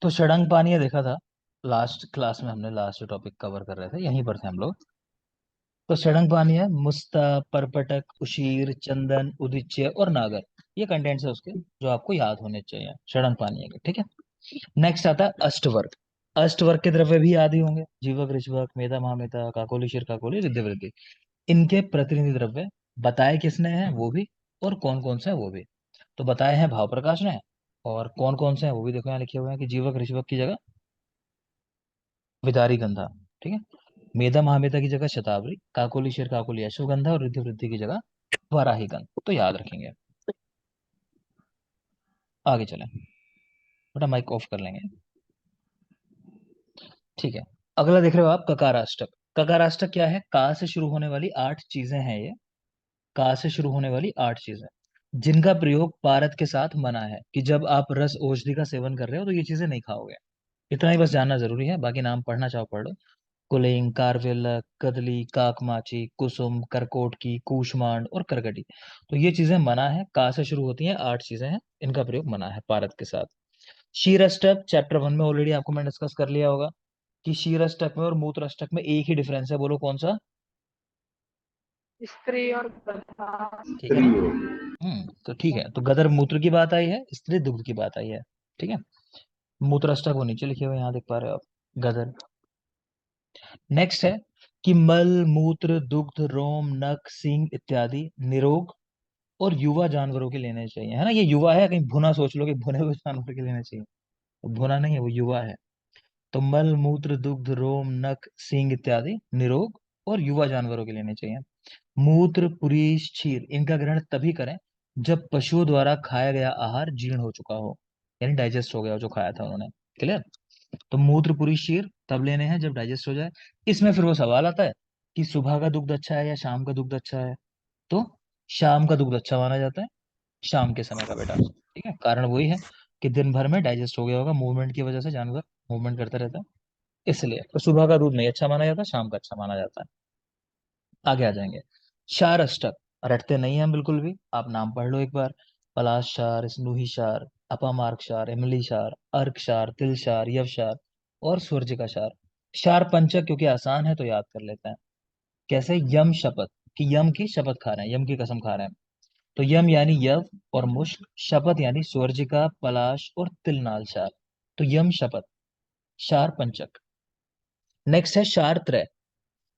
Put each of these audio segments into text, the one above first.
तो षडंग पानीय देखा था लास्ट क्लास में, हमने लास्ट टॉपिक कवर कर रहे थे, यहीं पर थे हम लोग। तो षडंग पानीय मुस्ता, परपटक, उशीर, चंदन, उदीच्य और नागर, ये कंटेंट्स है उसके जो आपको याद होने चाहिए षडंग पानीय के। ठीक है। नेक्स्ट आता है अष्टवर्ग। अष्टवर्ग के द्रव्य भी याद ही होंगे, जीवक, ऋषभक, मेधा, महामेधा, काकोली, शिरकाकोली, रिद्धि वृद्धि। इनके प्रतिनिधि द्रव्य बताए किसने हैं वो भी, और कौन कौन से हैं वो भी। तो बताए हैं भाव प्रकाश ने, और कौन कौन से हैं वो भी देखो यहाँ लिखे हुए हैं कि जीवक ऋषभक की जगह विदारी गंधा। ठीक है। मेधा महामेधा की जगह शतावरी, काकोली शेर काकोली अश्वगंधा, और रिद्धि वृद्धि की जगह वाराही गंध। तो याद रखेंगे। आगे चलें, बेटा माइक ऑफ कर लेंगे। ठीक है। अगला देख रहे हो आप ककाराष्टक। ककाराष्टक क्या है? का से शुरू होने वाली 8 चीजें हैं ये। का से शुरू होने वाली 8 चीजें जिनका प्रयोग पारद के साथ मना है, कि जब आप रस औषधि का सेवन कर रहे हो तो ये चीजें नहीं खाओगे। इतना ही बस जानना जरूरी है, बाकी नाम पढ़ना चाहो पढ़ लो। कुलेंग, कारवेलक, कदली, काकमाची, कुसुम, करकोटकी, कूष्मांड और करगटी। तो ये चीजें मना है, का से शुरू होती हैं, 8 चीजें हैं, इनका प्रयोग मना है पारद के साथ। शीरष्टक चैप्टर 1 में ऑलरेडी आपको मैं डिस्कस कर लिया होगा कि शीरष्टक में और मूत्रष्टक में एक ही डिफरेंस है, बोलो कौन सा? स्त्री और गधा। ठीक है ना? तो ठीक है, तो गदर मूत्र की बात आई है, स्त्री दुग्ध की बात आई है। ठीक है। मूत्रष्टक वो नीचे लिखे हुए यहाँ देख पा रहे हो आप, गदर। नेक्स्ट है कि मल, मूत्र, दुग्ध, रोम, नख, सींग इत्यादि निरोग और युवा जानवरों के लेने चाहिए, है ना? ये युवा है, कहीं भुना सोच लो कि भुने हुए जानवर के लेने चाहिए, तो भुना नहीं है, वो युवा है। तो मल, मूत्र, दुग्ध, रोम, नख, सींग इत्यादि निरोग और युवा जानवरों के लेने चाहिए। मूत्र, पुरीश, क्षीर इनका ग्रहण तभी करें जब पशुओं द्वारा खाया गया आहार जीर्ण हो चुका हो, यानी डाइजेस्ट हो गया हो जो खाया था उन्होंने। क्लियर? तो मूत्र, पुरीश, क्षीर तब लेने हैं जब डाइजेस्ट हो जाए। इसमें फिर वो सवाल आता है कि सुबह का दुग्ध अच्छा है या शाम का दुग्ध अच्छा है? तो शाम का दुग्ध अच्छा माना जाता है, शाम के समय का बेटा। ठीक है। कारण वही है कि दिन भर में डाइजेस्ट हो गया होगा, मूवमेंट की वजह से जानवर मूवमेंट करता रहता है, इसलिए तो सुबह का दूध नहीं अच्छा माना जाता, शाम का अच्छा माना जाता है। आगे आ जाएंगे। क्षार अष्टक, रटते नहीं हैं हम बिल्कुल भी, आप नाम पढ़ लो एक बार। पलाश क्षार, स्नूही क्षार, अपामार्क क्षार, इमली क्षार, अर्क क्षार, तिल क्षार, यव क्षार और सूर्य का क्षार। क्षार पंचक क्योंकि आसान है तो याद कर लेते हैं। कैसे? यम शपथ, कि यम की शपथ खा रहे हैं, यम की कसम खा रहे हैं। तो यम यानी यव और मुष्क, शपथ यानी सूर्य का, पलाश और तिलनाल क्षार। तो यम शपथ, क्षार पंचक। नेक्स्ट है क्षार त्रय,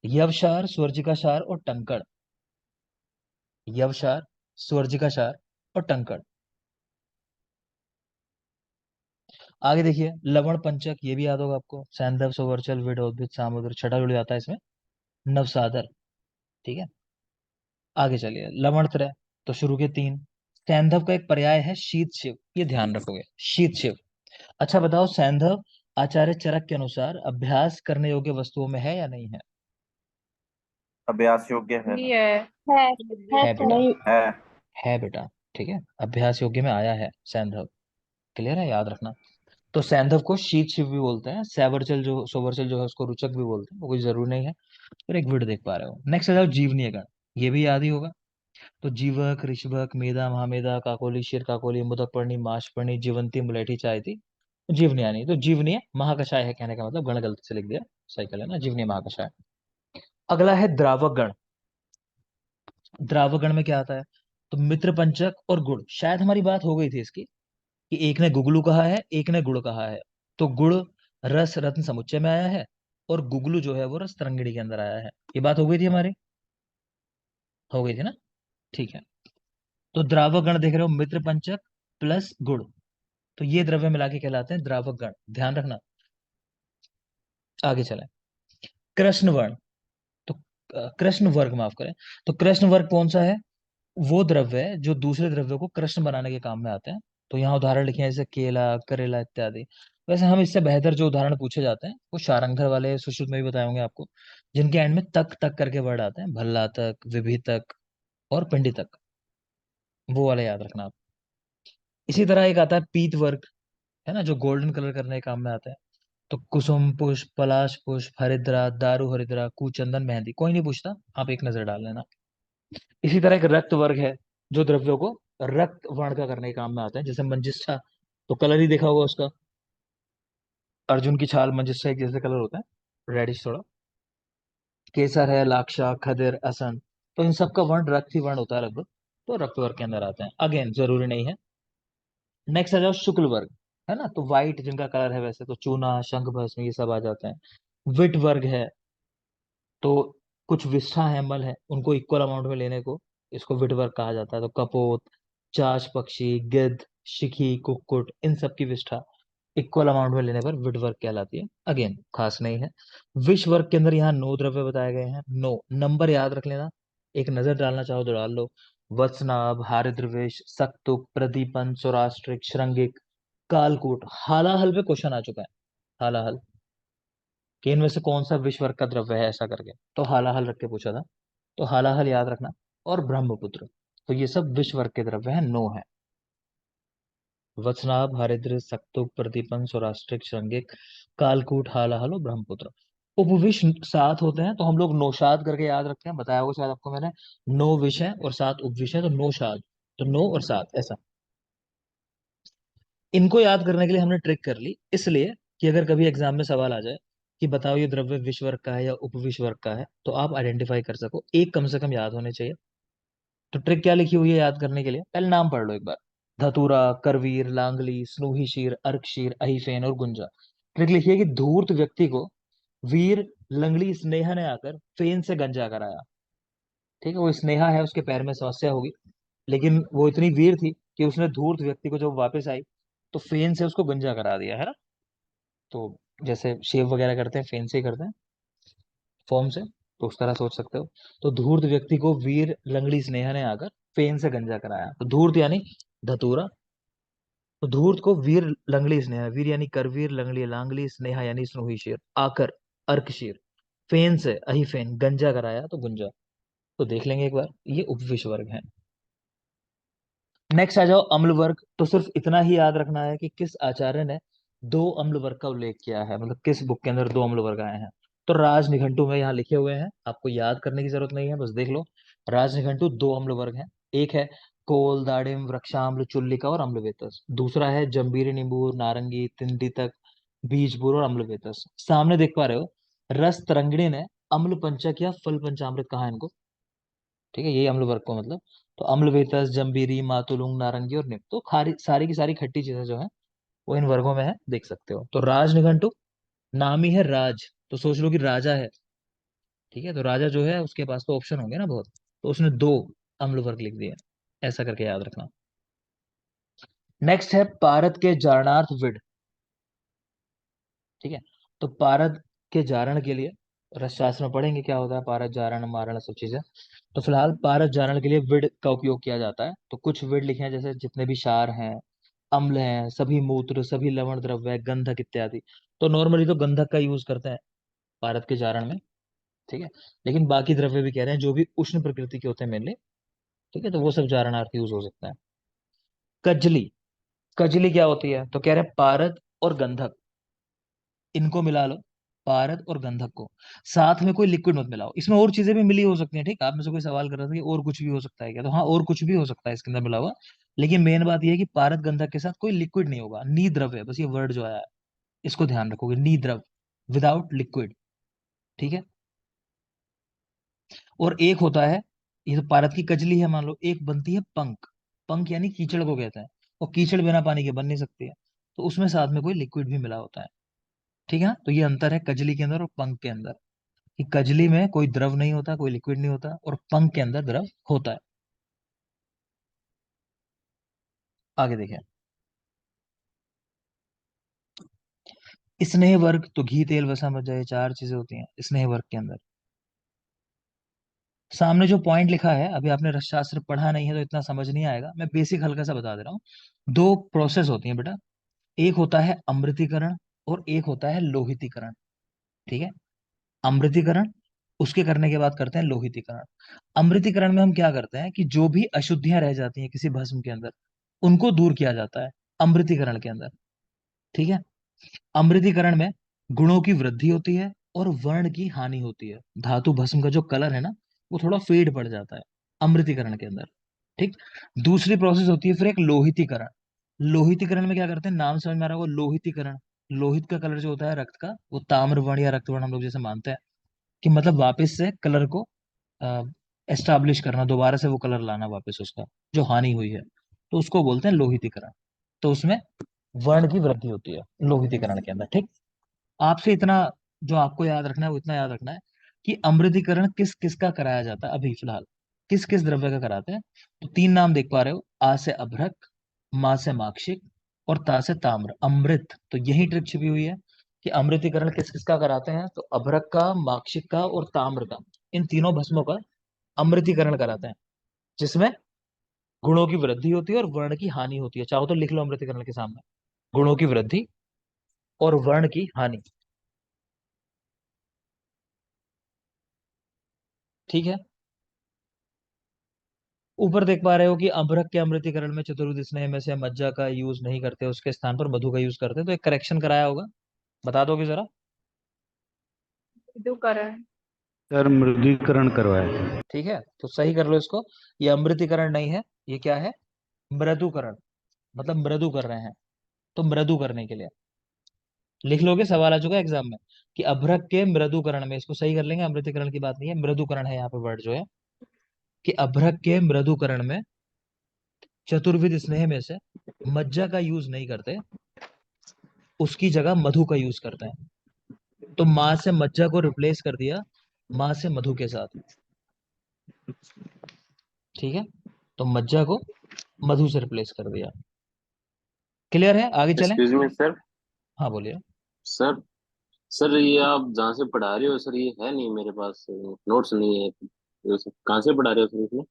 यव क्षार, सूर्य का क्षार और टंकण। यवशार, स्वर्जिका का क्षार और टंकण। आगे देखिए लवण पंचक, ये भी याद होगा आपको, सैंधव, सुवर्चल, विडोदित, सामुद्र, छठा जुड़ जाता है इसमें नवसागर। ठीक है। आगे चलिए लवण त्रय, तो शुरू के 3। सैंधव का एक पर्याय है शीत शिव, ये ध्यान रखोगे, शीत शिव। अच्छा बताओ, सैंधव आचार्य चरक के अनुसार अभ्यास करने योग्य वस्तुओं में है या नहीं है? अभ्यास योग्य है। नहीं है। है। है है तो बेटा, नहीं। है। है बेटा। ठीक है, अभ्यास योग्य में आया है सैंधव। क्लियर है, याद रखना। तो सैंधव को शीत शिव भी बोलते हैं, सैवर्चल जो सोवर्चल जो है उसको रुचक भी बोलते हैं, वो कोई जरूरी नहीं है। पर एक वीडियो देख पा रहे हो। नेक्स्ट आ जाओ जीवनीय गण, ये भी याद ही होगा। तो जीवक, ऋषभक, मेधा, महामेधा, काकोली, शेर काकोली, मुदक पर्णी, माश पर्णी, जीवंती, मुलेठी, चायती, जीवनीयानी। तो जीवनीय महाकषाय है, कहने का मतलब गण गलती से लिख दिया, साइकिल है ना, जीवनीय महाकषाय। अगला है द्रावक गण। द्रावक गण में क्या आता है? तो मित्र पंचक और गुड़, शायद हमारी बात हो गई थी इसकी कि एक ने गुगलू कहा है, एक ने गुड़ कहा है। तो गुड़ रस रत्न समुच्चय में आया है, और गुगलू जो है वो रस तरंगिणी के अंदर आया है। ये बात हो गई थी हमारी, हो गई थी ना? ठीक है। तो द्रावक गण देख रहे हो, मित्र पंचक प्लस गुड़, तो ये द्रव्य मिला के कहलाते हैं द्रावक गण, ध्यान रखना। आगे चलें। कृष्ण वर्ण, तो कृष्ण वर्ग माफ करें। तो कृष्ण वर्ग कौन सा है? वो द्रव्य है जो दूसरे द्रव्यों को कृष्ण बनाने के काम में आते हैं। तो यहाँ उदाहरण लिखे हैं जैसे केला, करेला इत्यादि। वैसे हम इससे बेहतर जो उदाहरण पूछे जाते हैं वो शारंगधर वाले सुश्रुत में भी बताए होंगे आपको, जिनके एंड में तक तक करके वर्ड आते हैं, भल्ला तक, विभि तक और पिंडी तक, वो वाले याद रखना आप। इसी तरह एक आता है पीत वर्ग, है ना, जो गोल्डन कलर करने के काम में आता है। तो कुसुम पुष्प, पलाश पुष्प, हरिद्रा, दारू हरिद्रा, कुचंदन, मेहंदी, कोई नहीं पूछता, आप एक नजर डाल लेना। इसी तरह एक रक्त वर्ग है, जो द्रव्यों को रक्त वर्ण का करने के काम में आता है, जैसे मंजिष्ठा, तो कलर ही देखा होगा उसका, अर्जुन की छाल मंजिष्ठा एक जैसे कलर होता है, रेडिश थोड़ा। केसर है, लाक्षा, खदिर, असन। तो इन सब का वर्ण रक्त ही वर्ण होता है लगभग, तो रक्त वर्ग के अंदर आते हैं, अगेन जरूरी नहीं है। नेक्स्ट आ जाओ शुक्ल वर्ग, है ना, तो व्हाइट जिनका कलर है, वैसे तो चूना, शंख, भस्म, ये सब आ जाते हैं। विट वर्ग है, तो कुछ विष्ठा है, मल है, उनको इक्वल अमाउंट में लेने को इसको विट वर्ग कहा जाता है। तो कपोत, चाश पक्षी, गिद्ध, शिखी, कुक्कुट, इन सब की विष्ठा इक्वल अमाउंट में लेने पर विट वर्ग कहलाती है, अगेन खास नहीं है। विष वर्ग के अंदर यहाँ 9 द्रव्य बताए गए हैं, 9 नंबर याद रख लेना, एक नजर डालना चाहो तो डाल लो। वत्सनाभ, हारिद्रविष, सक्तुक, प्रदीपन, सौराष्ट्रिक, श्रृंगिक, कालकूट। हालाहल पे क्वेश्चन आ चुका है, हालाहल कि इनमें से कौन सा विश्व वर्ग का द्रव्य है, ऐसा करके तो हालाहल रख के पूछा था, तो हालाहल याद रखना। और ब्रह्मपुत्र, तो ये सब विश्व वर्ग के द्रव्य हैं, 9 है। वत्सनाभ, हरिद्र, सक्तुक, प्रदीपन, सौराष्ट्रिक, श्रृंगिक, कालकूट, हालाहल और ब्रह्मपुत्र। उपविश 7 होते हैं, तो हम लोग नौशाद करके याद रखते हैं, बताया होगा शायद आपको मैंने। 9 विष है और 7 उपविश है, तो नौशाद, तो 9 और 7 ऐसा। इनको याद करने के लिए हमने ट्रिक कर ली, इसलिए कि अगर कभी एग्जाम में सवाल आ जाए कि बताओ ये द्रव्य विश्व वर्ग का है या उपविश्व वर्ग का है, तो आप आइडेंटिफाई कर सको, एक कम से कम याद होने चाहिए। तो ट्रिक क्या लिखी हुई है याद करने के लिए, पहले नाम पढ़ लो एक बार। धतूरा, करवीर, लांगली, स्नूही शीर, अर्कशीर, अहिफेन और गुंजा। ट्रिक लिखी है कि धूर्त व्यक्ति को वीर लंगली स्नेहा ने आकर फेन से गंजा कराया। ठीक है, वो स्नेहा है, उसके पैर में समस्या होगी, लेकिन वो इतनी वीर थी कि उसने धूर्त व्यक्ति को, जब वापस आई तो फेन से उसको गंजा करा दिया, है ना। तो जैसे शेव वगैरह करते हैं, फेन से ही करते हैं, फॉर्म से, तो उस तरह सोच सकते हो। तो धूर्त व्यक्ति को वीर लंगड़ी स्नेहा ने आकर फेन से गंजा कराया, तो धूर्त यानी धतूरा, तो धूर्त को वीर लंगड़ी स्नेहा, वीर यानी करवीर, लंगड़ी लांगली, स्नेहा यानी स्नोही शेर, आकर अर्कशीर, फेन से अहिफेन, गंजा कराया तो गुंजा। तो देख लेंगे एक बार, ये उपविश्व वर्ग है। नेक्स्ट आ जाओ अम्ल वर्ग, तो सिर्फ इतना ही याद रखना है कि किस आचार्य ने 2 अम्ल वर्ग का उल्लेख किया है, मतलब किस बुक के अंदर 2 अम्ल वर्ग आए हैं। तो राज निघंटु में यहाँ लिखे हुए हैं, आपको याद करने की जरूरत नहीं है, बस देख लो। राज निघंटु 2 अम्ल वर्ग हैं, एक है कोल, दाड़िम, वृक्षाम्ल, चुल्लिका और अम्लवेतस। दूसरा है जंबीरी, नींबू, नारंगी, तिंडितक, बीजपुर और अम्लवेतस। सामने देख पा रहे हो, रस तरंगिणी ने अम्ल पंचक या फल पंचामृत कहा है इनको। ठीक है, यही अम्ल वर्ग को मतलब। तो अम्ल, वेतस, जम्बीरी, मातुलुंग, नारंगी और निप, तो खारी सारी की सारी खट्टी चीजें जो है वो इन वर्गों में है, देख सकते हो। तो राज निघंटु, नाम ही है राज, तो सोच लो कि राजा है। ठीक है, तो राजा जो है उसके पास तो ऑप्शन होंगे ना बहुत, तो उसने 2 अम्ल वर्ग लिख दिए, ऐसा करके याद रखना। नेक्स्ट है पारद के जारणार्थ विड। ठीक है, तो पारद के जारण के लिए रसशास्त्र में पढ़ेंगे क्या होता है, पारद, जारण, मारण, सब चीजें। तो फिलहाल पारद जारण के लिए विड का उपयोग किया जाता है, तो कुछ विड लिखे हैं, जैसे जितने भी क्षार हैं, अम्ल हैं, सभी मूत्र, सभी लवण द्रव्य, गंधक इत्यादि। तो नॉर्मली तो गंधक का यूज करते हैं पारद के जारण में। ठीक है, लेकिन बाकी द्रव्य भी कह रहे हैं जो भी उष्ण प्रकृति के होते हैं मेनली। ठीक है, तो वो सब जारणार्थ यूज हो सकता है। कजली, कजली क्या होती है, तो कह रहे हैं पारद और गंधक, इनको मिला लो, पारद और गंधक को, साथ में कोई लिक्विड मत मिलाओ। इसमें और चीजें भी मिली हो सकती हैं, ठीक है, आप में से कोई सवाल कर रहा था कि और कुछ भी हो सकता है क्या, तो हाँ और कुछ भी हो सकता है इसके अंदर मिला हुआ, लेकिन मेन बात यह है कि पारद गंधक के साथ कोई लिक्विड नहीं होगा, नी द्रव्य, बस ये वर्ड जो आया है इसको ध्यान रखोगे, नी द्रव, विदाउट लिक्विड। ठीक है, और एक होता है, ये तो पारद की कजली है मान लो, एक बनती है पंख, पंख यानी कीचड़ को कहते हैं, और कीचड़ बिना पानी के बन नहीं सकती है, तो उसमें साथ में कोई लिक्विड भी मिला होता है। ठीक है, तो ये अंतर है कजली के अंदर और पंख के अंदर, कि कजली में कोई द्रव नहीं होता, कोई लिक्विड नहीं होता, और पंख के अंदर द्रव होता है। आगे देखें, स्नेह वर्ग, तो घी, तेल, वसा, मज्जा, ये 4 चीजें होती हैं स्नेह वर्ग के अंदर। सामने जो पॉइंट लिखा है, अभी आपने रसशास्त्र पढ़ा नहीं है तो इतना समझ नहीं आएगा, मैं बेसिक हल्का सा बता दे रहा हूँ। 2 प्रोसेस होती हैं बेटा, एक होता है अमृतीकरण और एक होता है लोहितीकरण। ठीक है, अमृतीकरण, उसके करने के बाद करते हैं लोहितीकरण। अमृतीकरण में हम क्या करते हैं कि जो भी अशुद्धियां रह जाती हैं किसी भस्म के अंदर, उनको दूर किया जाता है अमृतीकरण के अंदर। ठीक है, अमृतीकरण में गुणों की वृद्धि होती है और वर्ण की हानि होती है, धातु भस्म का जो कलर है ना वो थोड़ा फेड पड़ जाता है अमृतीकरण के अंदर। ठीक, दूसरी प्रोसेस होती है फिर एक लोहितीकरण। लोहितीकरण में क्या करते हैं, नाम समझ में आ रहा होगा, लोहितीकरण, लोहित का कलर जो होता है रक्त का, वो ताम्र वर्ण या रक्तवर्ण हम लोग जैसे मानते हैं कि मतलब वापस से कलर को एस्टाब्लिश करना, दोबारा से वो कलर लाना वापस उसका, जो हानि हुई है, तो उसको बोलते हैं लोहितीकरण। तो उसमें वर्ण की वृद्धि होती है लोहितीकरण के अंदर। ठीक। आपसे इतना जो आपको याद रखना है वो इतना याद रखना है कि अम्लतीकरण किस किस का कराया जाता है अभी फिलहाल, किस किस द्रव्य का कराते हैं। तो तीन नाम देख पा रहे हो, आ से अभ्रक, मा से माक्षिक, और ता से ताम्र, अमृत। तो यही ट्रिक छिपी हुई है कि अमृतीकरण किस किस का कराते हैं। तो अभ्रक का, माक्षिक का और ताम्र का, इन तीनों भस्मों का अमृतीकरण कराते हैं, जिसमें गुणों की वृद्धि होती है और वर्ण की हानि होती है। चाहो तो लिख लो अमृतीकरण के सामने, गुणों की वृद्धि और वर्ण की हानि। ठीक है। ऊपर देख पा रहे हो कि अभ्रक के अमृतीकरण में चतुर्विध स्नेह में से मज्जा का यूज नहीं करते, उसके स्थान पर मधु का यूज करते हैं। तो एक करेक्शन कराया होगा, बता दोगे जरा। मृदुकरण। सर मृदुकरण करवाया। ठीक है, तो सही कर लो इसको। ये अमृतीकरण नहीं है, ये क्या है, मृदुकरण, मतलब मृदु कर रहे हैं, तो मृदु करने के लिए लिख लोगे। सवाल आ चुका है एग्जाम में कि अभ्रक के मृदुकरण में, इसको सही कर लेंगे, अमृतीकरण की बात नहीं है, मृदुकरण है यहाँ पे वर्ड जो है, कि अभ्रक के मृदुकरण में चतुर्विध स्नेह में से मज्जा का यूज नहीं करते, उसकी जगह मधु का यूज करते हैं। तो माँ से मज्जा को रिप्लेस कर दिया माँ से मधु के साथ। ठीक है, तो मज्जा को मधु से रिप्लेस कर दिया। क्लियर है, आगे चलें। Excuse me sir. हाँ बोलिए। सर सर ये आप जहाँ से पढ़ा रहे हो सर, ये है नहीं मेरे पास, नोट्स नहीं है। ये सब कहाँ से पढ़ा रहे हो सर इसमें?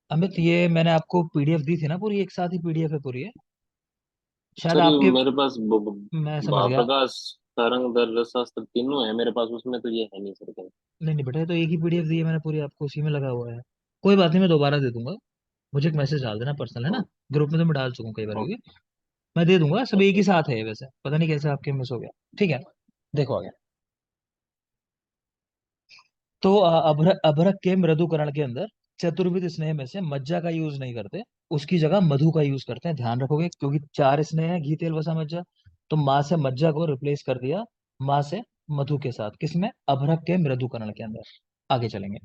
अमित, ये मैंने आपको पीडीएफ दी थी ना पूरी, एक साथ ही पीडीएफ है पूरी है शायद सर ये आपके। मेरे पास मैं समझ गया। भाप्रकाश तरंग रसशास्त्र तीनों है मेरे पास, उसमें तो ये है नहीं सर कहीं। नहीं नहीं बेटा, ये तो एक ही पीडीएफ दी है मैंने पूरी आपको, उसी में लगा हुआ है। कोई बात नहीं, मैं दोबारा दे दूंगा। मुझे एक मैसेज डाल देना पर्सनल, है ना। ग्रुप में तो मैं डाल चुका हूँ कई बार, क्योंकि ओके। मैं दे दूंगा, सब एक ही ओके। साथ है। वैसे पता नहीं कैसे आपके मिस हो गया। ठीक है, देखो आगे। तो अभ्रक अभ्रक के मृदुकरण के अंदर चतुर्विध स्नेह में से मज्जा का यूज नहीं करते, उसकी जगह मधु का यूज करते हैं। ध्यान रखोगे, क्योंकि चार स्नेह है, घी तेल वसा मज्जा। तो माँ से मज्जा को रिप्लेस कर दिया माँ से मधु के साथ, किसमें, अभ्रक के मृदुकरण के अंदर। आगे चलेंगे,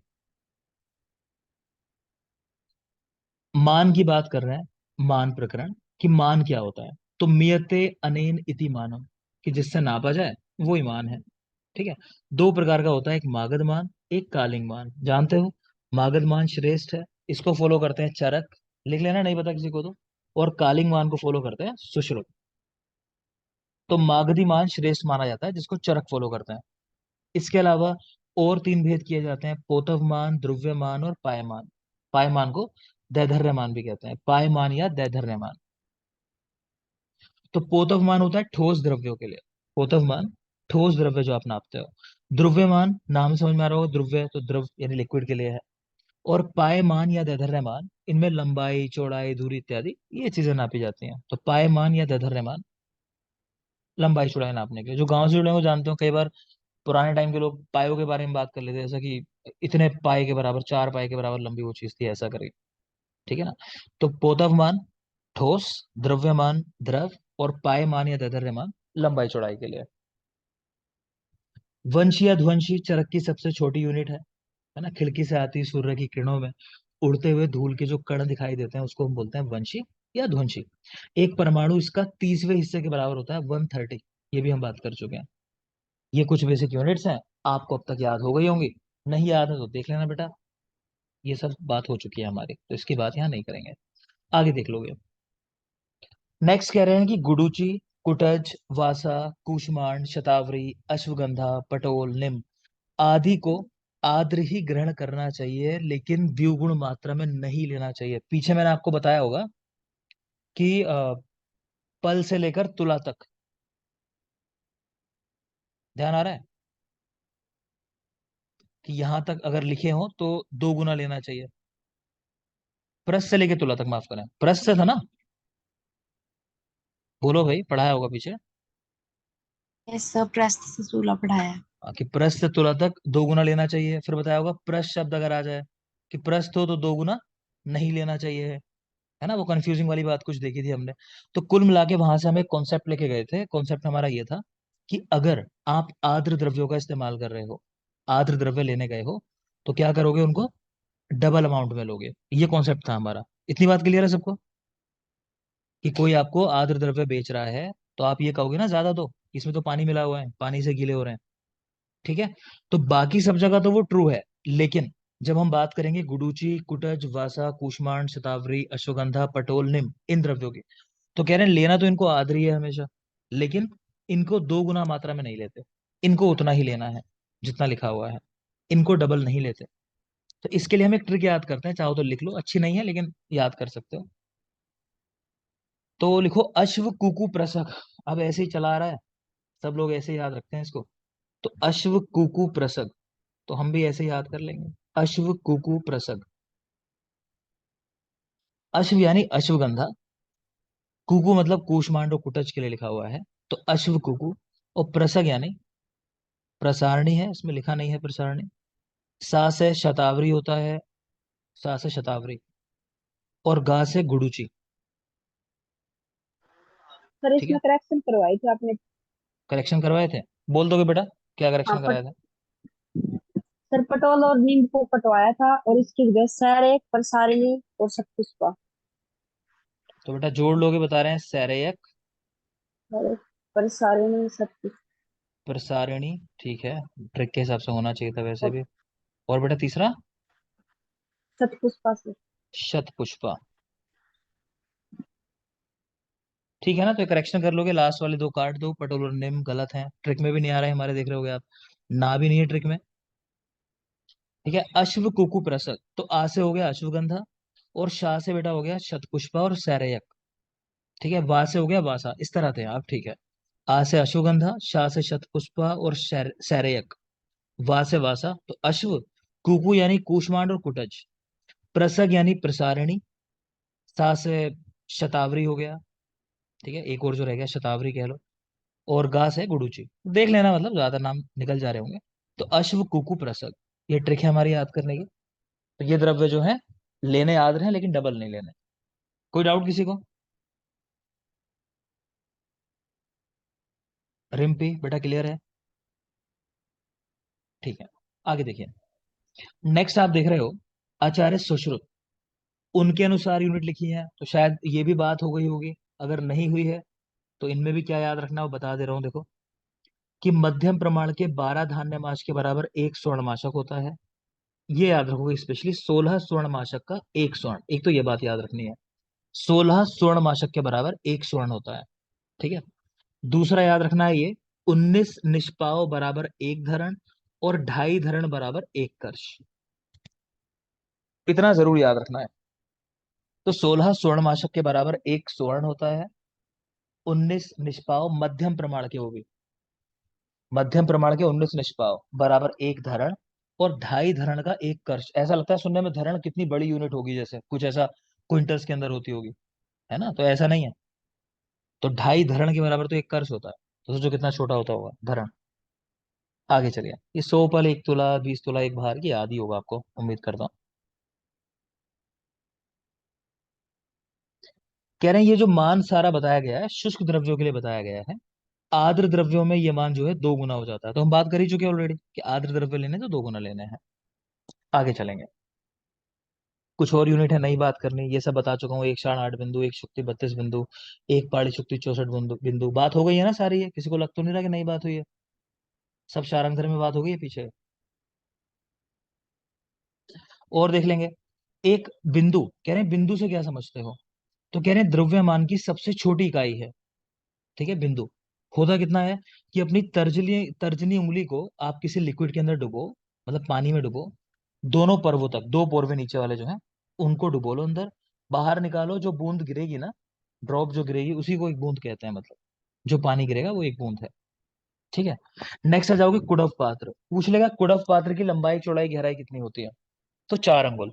मान की बात कर रहे हैं, मान प्रकरण, कि मान क्या होता है। तो मियते अनेन इति मानम, कि जिससे नापा जाए वो ईमान है। ठीक है। दो प्रकार का होता है, एक मागध मान, एक कालिंग मान, जानते हो। मागध मान श्रेष्ठ है, इसको फॉलो करते हैं चरक, लिख लेना नहीं पता किसी को तो। और कालिंग मान को फॉलो करते हैं सुश्रुत। तो मागधी मान श्रेष्ठ माना जाता है, जिसको चरक फॉलो करते हैं। इसके अलावा और तीन भेद किए जाते हैं, पोतवमान, ध्रुव्यमान और पायमान। पायमान को दैर्घ्यमान भी कहते हैं, पायमान या दैर्घ्यमान। तो पोतवमान होता है ठोस द्रव्यों के लिए, पोतवमान ठोस द्रव्य जो आप नापते हो। द्रव्यमान, नाम समझ में आ रहा होगा, द्रव्य तो द्रव यानी लिक्विड के लिए है। और पायमान या दैर्घ्यमान, इनमें लंबाई, चौड़ाई, दूरी इत्यादि ये चीजें नापी जाती हैं। तो पायमान या दैर्घ्यमान लंबाई चौड़ाई नापने के लिए। जो गांव से जुड़े हैं वो जानते हो, कई बार पुराने टाइम के लोग पायों के बारे में बात कर लेते हैं, जैसा कि इतने पाए के बराबर, 4 पाए के बराबर लंबी वो चीज थी, ऐसा करके। ठीक है ना। तो पोतवमान ठोस, द्रव्यमान द्रव, और पायमान या दैर्घ्यमान लंबाई चौड़ाई के लिए। वंशी या ध्वंशी चरक की सबसे छोटी यूनिट है ना। खिड़की से आती सूर्य की किरणों में उड़ते हुए धूल के जो कण दिखाई देते हैं, उसको हम बोलते हैं वंशी या ध्वंशी। एक परमाणु इसका 30वें हिस्से के बराबर होता है, 130। ये भी हम बात कर चुके हैं। ये कुछ बेसिक यूनिट्स हैं, आपको अब तक याद हो गई होंगी। नहीं याद है तो देख लेना बेटा, ये सब बात हो चुकी है हमारी, तो इसकी बात यहाँ नहीं करेंगे, आगे देख लोगे। नेक्स्ट कह रहे हैं कि गुडुचि, कुटज, वासा, कूष्मांड, शतावरी, अश्वगंधा, पटोल, निम आदि को आर्द्र ही ग्रहण करना चाहिए, लेकिन द्विगुण मात्रा में नहीं लेना चाहिए। पीछे मैंने आपको बताया होगा कि पल से लेकर तुला तक, ध्यान आ रहा है कि यहां तक अगर लिखे हो तो 2 गुना लेना चाहिए। प्रस से लेकर तुला तक, माफ करें, प्रस से था ना, बोलो भाई, पढ़ाया होगा पीछे। यस सर, प्रस्थ से चूल्हा पढ़ाया है। कि प्रस्थ से तुला तक 2 गुना लेना चाहिए। फिर बताया होगा प्रस्थ शब्द अगर आ जाए कि प्रस्थ हो तो 2 गुना नहीं लेना चाहिए। है ना, वो कंफ्यूजिंग वाली बात कुछ देखी थी हमने। तो कुल मिला के वहां से हम एक कॉन्सेप्ट लेके गए थे। कॉन्सेप्ट हमारा ये था कि अगर आप आर्द्र द्रव्यों का इस्तेमाल कर रहे हो, आर्द्र द्रव्य लेने गए हो, तो क्या करोगे, उनको डबल अमाउंट में लोगे। ये कॉन्सेप्ट था हमारा। इतनी बात क्लियर है सबको, कि कोई आपको आर्द्र द्रव्य बेच रहा है तो आप ये कहोगे ना, ज्यादा दो, इसमें तो पानी मिला हुआ है, पानी से गीले हो रहे हैं। ठीक है, तो बाकी सब जगह तो वो ट्रू है, लेकिन जब हम बात करेंगे गुडुचि, कुटज, वासा, कूष्मांड, शतावरी, अश्वगंधा, पटोल, निम, इन द्रव्यों की, तो कह रहे हैं लेना तो इनको आद्री है हमेशा, लेकिन इनको 2 गुना मात्रा में नहीं लेते। इनको उतना ही लेना है जितना लिखा हुआ है, इनको डबल नहीं लेते। तो इसके लिए हम एक ट्रिक याद करते हैं, चाहो तो लिख लो, अच्छी नहीं है लेकिन याद कर सकते हो। तो लिखो अश्व कुकु प्रसख। अब ऐसे ही चला आ रहा है, सब लोग ऐसे ही याद रखते हैं इसको। तो अश्व कुकु प्रसग, तो हम भी ऐसे ही याद कर लेंगे, अश्व कुकु प्रसग। अश्व यानी अश्वगंधा, कुकु मतलब कूष्मांड और कुटज के लिए लिखा हुआ है, तो अश्व कुकु। और प्रसग यानी प्रसारणी है, इसमें लिखा नहीं है प्रसारणी। सा से शतावरी होता है, सा से शतावरी। और गा से गुडुचि। सर ठीक है, इसमें करेक्शन करवाई थी आपने? करेक्शन करवाए थे, बोल दोगे बेटा क्या हाँ करेक्शन कराया था? सर पटोल और नीम को कटवाया था, और इसकी जगह सर एक प्रसारिणी और शतपुष्पा। तो बेटा जोड़ लोगे, बता रहे हैं सैरयक, और एक प्रसारिणी शतपुष्पा। प्रसारिणी। ठीक है, ट्रिक के हिसाब से होना चाहिए था वैसे भी। और बेटा तीसरा शतपुष्पा से। शतपुष्पा। ठीक है ना, तो करेक्शन कर लोगे, लास्ट वाले 2 काट दो, पटोल और निम गलत है, ट्रिक में भी नहीं आ रहा है हमारे, देख रहे होगे आप, ना भी नहीं है ट्रिक में। ठीक है, अश्व कुकु प्रसक, तो आ से हो गया अश्वगंधा, और शाह से बेटा हो गया शतपुष्पा और सैरयक। ठीक है, वा से हो गया वासा, इस तरह थे आप। ठीक है, आ से अश्वगंधा, शाह से शतपुष्पा और सैरयक, वा से वासा। तो अश्व कुकु यानी कूष्मांड और कुटज, प्रसग यानी प्रसारिणी, सा से शतावरी हो गया। ठीक है, एक और जो रह गया शतावरी कह लो, और घास है गुडुचि। देख लेना, मतलब ज्यादा नाम निकल जा रहे होंगे। तो अश्व कुकु प्रसग, ये ट्रिक है हमारी याद करने की। तो ये द्रव्य जो है लेने याद रहे, लेकिन डबल नहीं लेने। कोई डाउट किसी को? रिम्पी बेटा क्लियर है? ठीक है, आगे देखिए। नेक्स्ट आप देख रहे हो आचार्य सुश्रुत, उनके अनुसार यूनिट लिखी है, तो शायद ये भी बात हो गई होगी। अगर नहीं हुई है तो इनमें भी क्या याद रखना, वो बता दे रहा हूं, देखो कि मध्यम प्रमाण के 12 धान्य मास के बराबर एक स्वर्णमाशक होता है। ये याद रखोगे, स्पेशली 16 स्वर्ण माशक का एक स्वर्ण, एक तो ये बात याद रखनी है, 16 स्वर्ण माशक के बराबर एक स्वर्ण होता है। ठीक है, दूसरा याद रखना है ये, 19 निष्पाव बराबर एक धरण, और 2.5 धरण बराबर एक कर्ष। इतना जरूर याद रखना है। तो 16 स्वर्ण माशक के बराबर एक स्वर्ण होता है, 19 निष्पाव मध्यम प्रमाण के, वो भी मध्यम प्रमाण के 19 निष्पाव बराबर एक धरण, और 2.5 धरण का एक कर्ष। ऐसा लगता है सुनने में धरण कितनी बड़ी यूनिट होगी, जैसे कुछ ऐसा क्विंटल्स के अंदर होती होगी, है ना, तो ऐसा नहीं है। तो 2.5 धरण के बराबर तो एक कर्ष होता है, तो सोचो कितना छोटा होता होगा धरण। आगे चलिए, ये 100 पल 1 तुला, 20 तुला एक भार की याद ही होगा आपको, उम्मीद करता हूँ। कह रहे हैं ये जो मान सारा बताया गया है शुष्क द्रव्यों के लिए बताया गया है, आर्द्र द्रव्यों में ये मान जो है 2 गुना हो जाता है। तो हम बात कर ही चुके ऑलरेडी कि आर्द्र द्रव्य लेने तो 2 गुना लेने हैं। आगे चलेंगे, कुछ और यूनिट है नई बात करनी, ये सब बता चुका हूँ। 1 क्षाण 8 बिंदु, 1 शुक्ति 32 बिंदु, 1 पाड़ी शुक्ति 64 बिंदु, बात हो गई है ना सारी, है किसी को लग तो नहीं रहा कि नई बात हुई है? सब सारंगधर में बात हो गई है पीछे। और देख लेंगे एक बिंदु, कह रहे हैं बिंदु से क्या समझते हो, तो कह रहे हैं द्रव्यमान की सबसे छोटी इकाई है। ठीक है, बिंदु होता कितना है, कि अपनी तर्जनी तर्जनी उंगली को आप किसी लिक्विड के अंदर डुबो, मतलब पानी में डुबो, दोनों पर्वों तक, 2 पोरवे नीचे वाले जो हैं उनको डुबो लो अंदर, बाहर निकालो, जो बूंद गिरेगी ना, ड्रॉप जो गिरेगी उसी को एक बूंद कहते हैं, मतलब जो पानी गिरेगा वो एक बूंद है। ठीक है, नेक्स्ट आ जाओगे कुड़व पात्र, पूछ लेगा कुड़व पात्र की लंबाई चौड़ाई गहराई कितनी होती है, तो 4 अंगुल।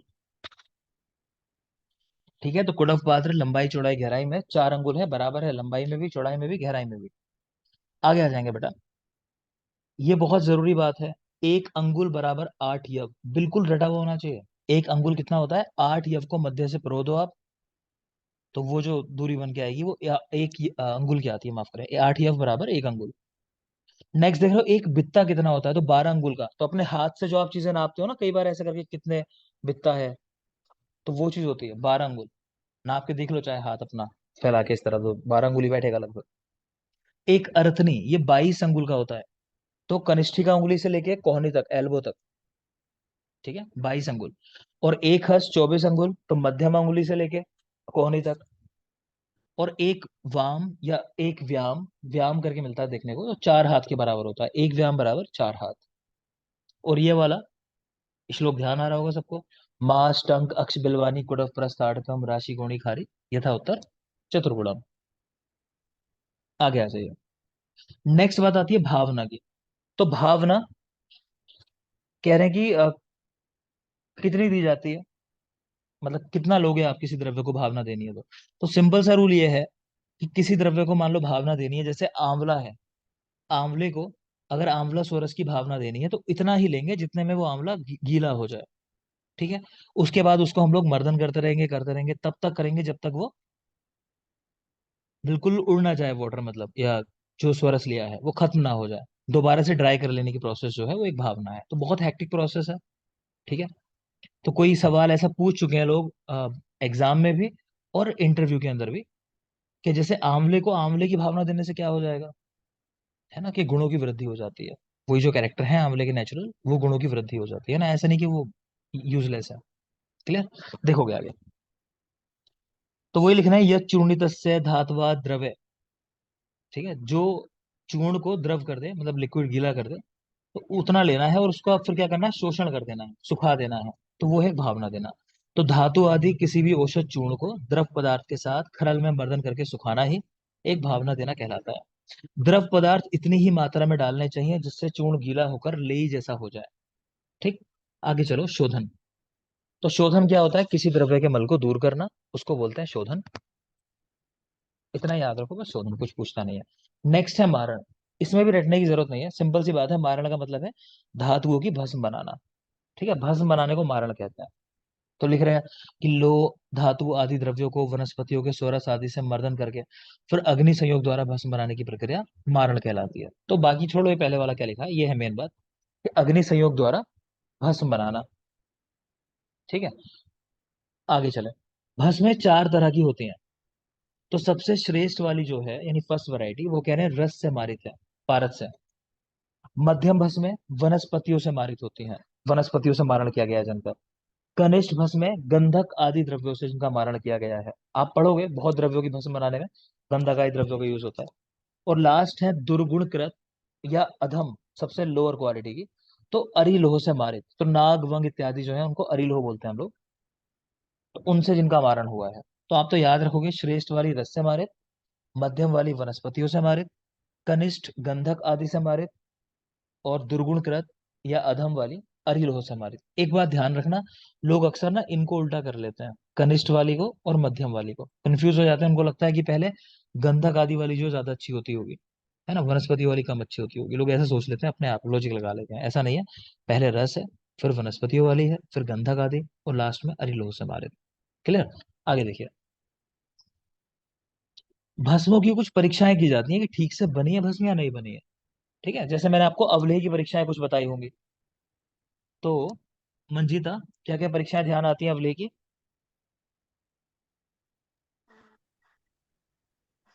ठीक है, तो कुड़व पात्र लंबाई चौड़ाई गहराई में 4 अंगुल है, बराबर है लंबाई में भी, चौड़ाई में भी, गहराई में भी। आगे आ जाएंगे बेटा, ये बहुत जरूरी बात है, 1 अंगुल बराबर 8 यव, बिल्कुल रटा हुआ होना चाहिए। 1 अंगुल कितना होता है, 8 यव को मध्य से परो दो आप, तो वो जो दूरी बन के आएगी वो एक अंगुल की आती है, माफ करें, 8 बराबर 1 अंगुल। नेक्स्ट देख लो एक बित्ता कितना होता है, तो 12 अंगुल का। तो अपने हाथ से जो आप चीजें नापते हो ना कई बार ऐसे करके, कितने बित्ता है, तो वो चीज होती है 12 अंगुल। नाप के देख लो चाहे हाथ अपना फैला के इस तरह, तो 12 अंगुल ही बैठेगा लगभग। एक अरथनी ये 22 अंगुल का होता है, तो कनिष्ठिका उंगली से लेके कोहनी तक, एल्बो तक, ठीक है, 22 अंगुल। और एक हस्त 24 अंगुल, तो मध्यमा उंगली से लेके कोहनी तक। और एक वाम या एक व्याम, व्याम करके मिलता है देखने को, तो 4 हाथ के बराबर होता है, एक व्याम बराबर 4 हाथ। और ये वाला श्लोक ध्यान आ रहा होगा सबको, मास टंक अक्ष बिलवानी कुडव प्रस्थाड़कम राशि गुणी खारी यथा उत्तर चतुर्गुणम। आगे आ जाइए। नेक्स्ट बात आती है भावना की। तो भावना कह रहे हैं कि कितनी दी जाती है, मतलब कितना लोगे आप किसी द्रव्य को भावना देनी है तो सिंपल सा रूल ये है कि किसी द्रव्य को मान लो भावना देनी है, जैसे आंवला है, आंवले को अगर आंवला सोरस की भावना देनी है तो इतना ही लेंगे जितने में वो आंवला गीला हो जाए, ठीक है। उसके बाद उसको हम लोग मर्दन करते रहेंगे, तब तक करेंगे जब तक वो बिल्कुल उड़ ना जाए वाटर, मतलब या जो स्वरस लिया है वो खत्म ना हो जाए। दोबारा से ड्राई कर लेने की प्रोसेस जो है वो एक भावना है, तो बहुत हैक्टिक प्रोसेस है, ठीक है। तो कोई सवाल ऐसा पूछ चुके हैं लोग एग्जाम में भी और इंटरव्यू के अंदर भी, कि जैसे आंवले को आंवले की भावना देने से क्या हो जाएगा, है ना, कि गुणों की वृद्धि हो जाती है। वही जो कैरेक्टर है आंवले के नेचुरल, वो गुणों की वृद्धि हो जाती है ना, ऐसा नहीं कि वो यूजलेस है। क्लियर, देखोगे आगे। तो वही लिखना है, यह चूर्णित धात्वा द्रव्य, ठीक है, जो चूर्ण को द्रव कर दे, मतलब लिक्विड गीला कर दे, तो उतना लेना है और उसका फिर क्या करना है, शोषण कर देना है, सुखा देना है, तो वो है भावना देना। तो धातु आदि किसी भी औषध चूर्ण को द्रव पदार्थ के साथ खरल में मर्दन करके सुखाना ही एक भावना देना कहलाता है। द्रव पदार्थ इतनी ही मात्रा में डालने चाहिए जिससे चूर्ण गीला होकर लेई जैसा हो जाए, ठीक। आगे चलो, शोधन। तो शोधन क्या होता है, किसी द्रव्य के मल को दूर करना, उसको बोलते हैं शोधन। इतना याद रखो बस, शोधन, कुछ पूछता नहीं है। नेक्स्ट है मारण। इसमें भी रटने की जरूरत नहीं है, सिंपल सी बात है, मारण का मतलब है धातुओं की भस्म बनाना, ठीक है, भस्म बनाने को मारण कहते हैं। तो लिख रहे हैं कि लो धातु आदि द्रव्यों को वनस्पतियों के सोरस आदि से मर्दन करके फिर अग्नि संयोग द्वारा भस्म बनाने की प्रक्रिया मारण कहलाती है। तो बाकी छोड़ो, ये पहले वाला क्या लिखा है, ये है मेन बात, कि अग्नि संयोग द्वारा भस्म बनाना, ठीक है। आगे चले। भस्में 4 तरह की होती हैं। तो सबसे श्रेष्ठ वाली जो है यानी फर्स्ट वैरायटी, वो कह रहे हैं रस से मारित है, पारद से। मध्यम भस्में वनस्पतियों से मारित होती हैं, वनस्पतियों से मारण किया गया है जिनका। कनिष्ठ भस्में गंधक आदि द्रव्यों से जिनका मारण किया गया है। आप पढ़ोगे बहुत द्रव्यों की भस्म बनाने में गंधक आदि द्रव्यों का यूज होता है। और लास्ट है दुर्गुणकृत या अधम, सबसे लोअर क्वालिटी की, तो अरिलोह से मारित। तो नाग वंग इत्यादि जो है उनको अरिलोह बोलते हैं हम लोग, तो उनसे जिनका मारण हुआ है। तो आप तो याद रखोगे, श्रेष्ठ वाली रस से मारित, मध्यम वाली वनस्पतियों से मारित, कनिष्ठ गंधक आदि से मारित, और दुर्गुणकृत या अधम वाली अरिलोह से मारित। एक बात ध्यान रखना, लोग अक्सर ना इनको उल्टा कर लेते हैं, कनिष्ठ वाली को और मध्यम वाली को कंफ्यूज हो जाते हैं। उनको लगता है कि पहले गंधक आदि वाली जो ज्यादा अच्छी होती होगी, है ना, वनस्पति वाली कम अच्छी होती होगी, लोग ऐसा सोच लेते हैं, अपने आप लॉजिक लगा लेते हैं। ऐसा नहीं है, पहले रस है, फिर वनस्पतियों वाली है, फिर गंधक आदि, और लास्ट में अरिलोह से मारित। क्लियर, आगे देखिए। भस्मों की कुछ परीक्षाएं की जाती हैं कि ठीक से बनी है भस्म या नहीं बनी है, ठीक है। जैसे मैंने आपको अवलेह की परीक्षाएं कुछ बताई होंगी, तो मंजीता, क्या क्या परीक्षाएं ध्यान आती हैं अवलेह की?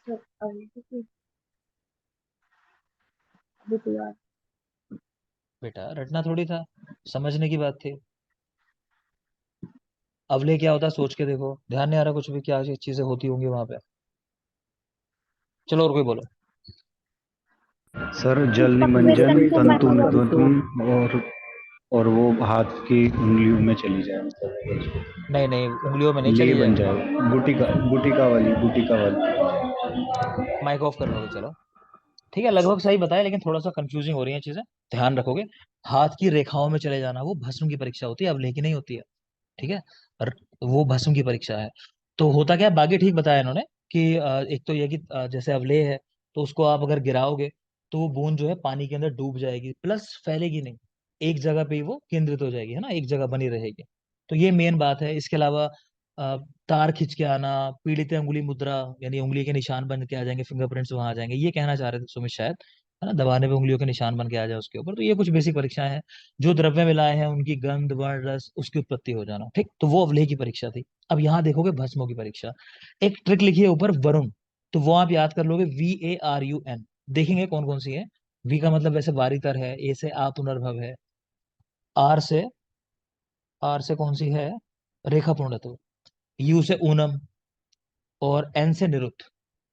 सर अभी तो यार बेटा रटना थोड़ी था, समझने की बात थी। अवलेह क्या होता है सोच के देखो, ध्यान नहीं आ रहा कुछ भी, क्या चीजें होती होंगी वहां पे? चलो और कोई बोलो। सर जल निमंजन, बेसन के तंतु मैक्सिमम निवर्तन, और वो हाथ की उंगलियों में चली जाए, मतलब नहीं नहीं, उंगलियों में नहीं ले चली बन जाएगी। जाए, बुटिका वाली। माइक ऑफ कर लोगे, चलो ठीक है, लगभग सही बताया, लेकिन थोड़ा सा कंफ्यूजिंग हो रही है चीजें, ध्यान रखोगे। हाथ की रेखाओं में चले जाना वो भस्म की परीक्षा होती है, अवलेह की नहीं होती है, ठीक है। और वो भस्म की परीक्षा है। तो होता क्या है, बाकी ठीक बताया इन्होंने कि एक तो ये कि जैसे अवलेह है, तो उसको आप अगर गिराओगे तो वो बूंद जो है पानी के अंदर डूब जाएगी, प्लस फैलेगी नहीं, एक जगह पे ही वो केंद्रित हो जाएगी, है ना, एक जगह बनी रहेगी। तो ये मेन बात है। इसके अलावा तार खींच के आना, पीड़ित अंगुली मुद्रा, यानी उंगली के निशान बन के आ जाएंगे, फिंगरप्रिंट्स वहां आ जाएंगे, ये कहना चाह रहे थे सुमित शायद, है ना, दबाने पे उंगलियों के निशान बन के आ जाए उसके ऊपर। तो ये कुछ बेसिक परीक्षाएं हैं। जो द्रव्य मिलाए हैं उनकी गंध, वर्ण, रस, उसकी उत्पत्ति हो जाना, ठीक। तो वो अवलेह की परीक्षा थी। अब यहाँ देखोगे भस्मों की परीक्षा। एक ट्रिक लिखी है ऊपर, वरुण, तो वो आप याद कर लोगे, VARUN। देखेंगे कौन कौन सी है। वी का मतलब वैसे वारितर है, ए से आ पुनर्भव है, आर से, आर से कौन सी है, रेखा पूर्णत्व, यू से ऊनम, और एन से निरुक्त।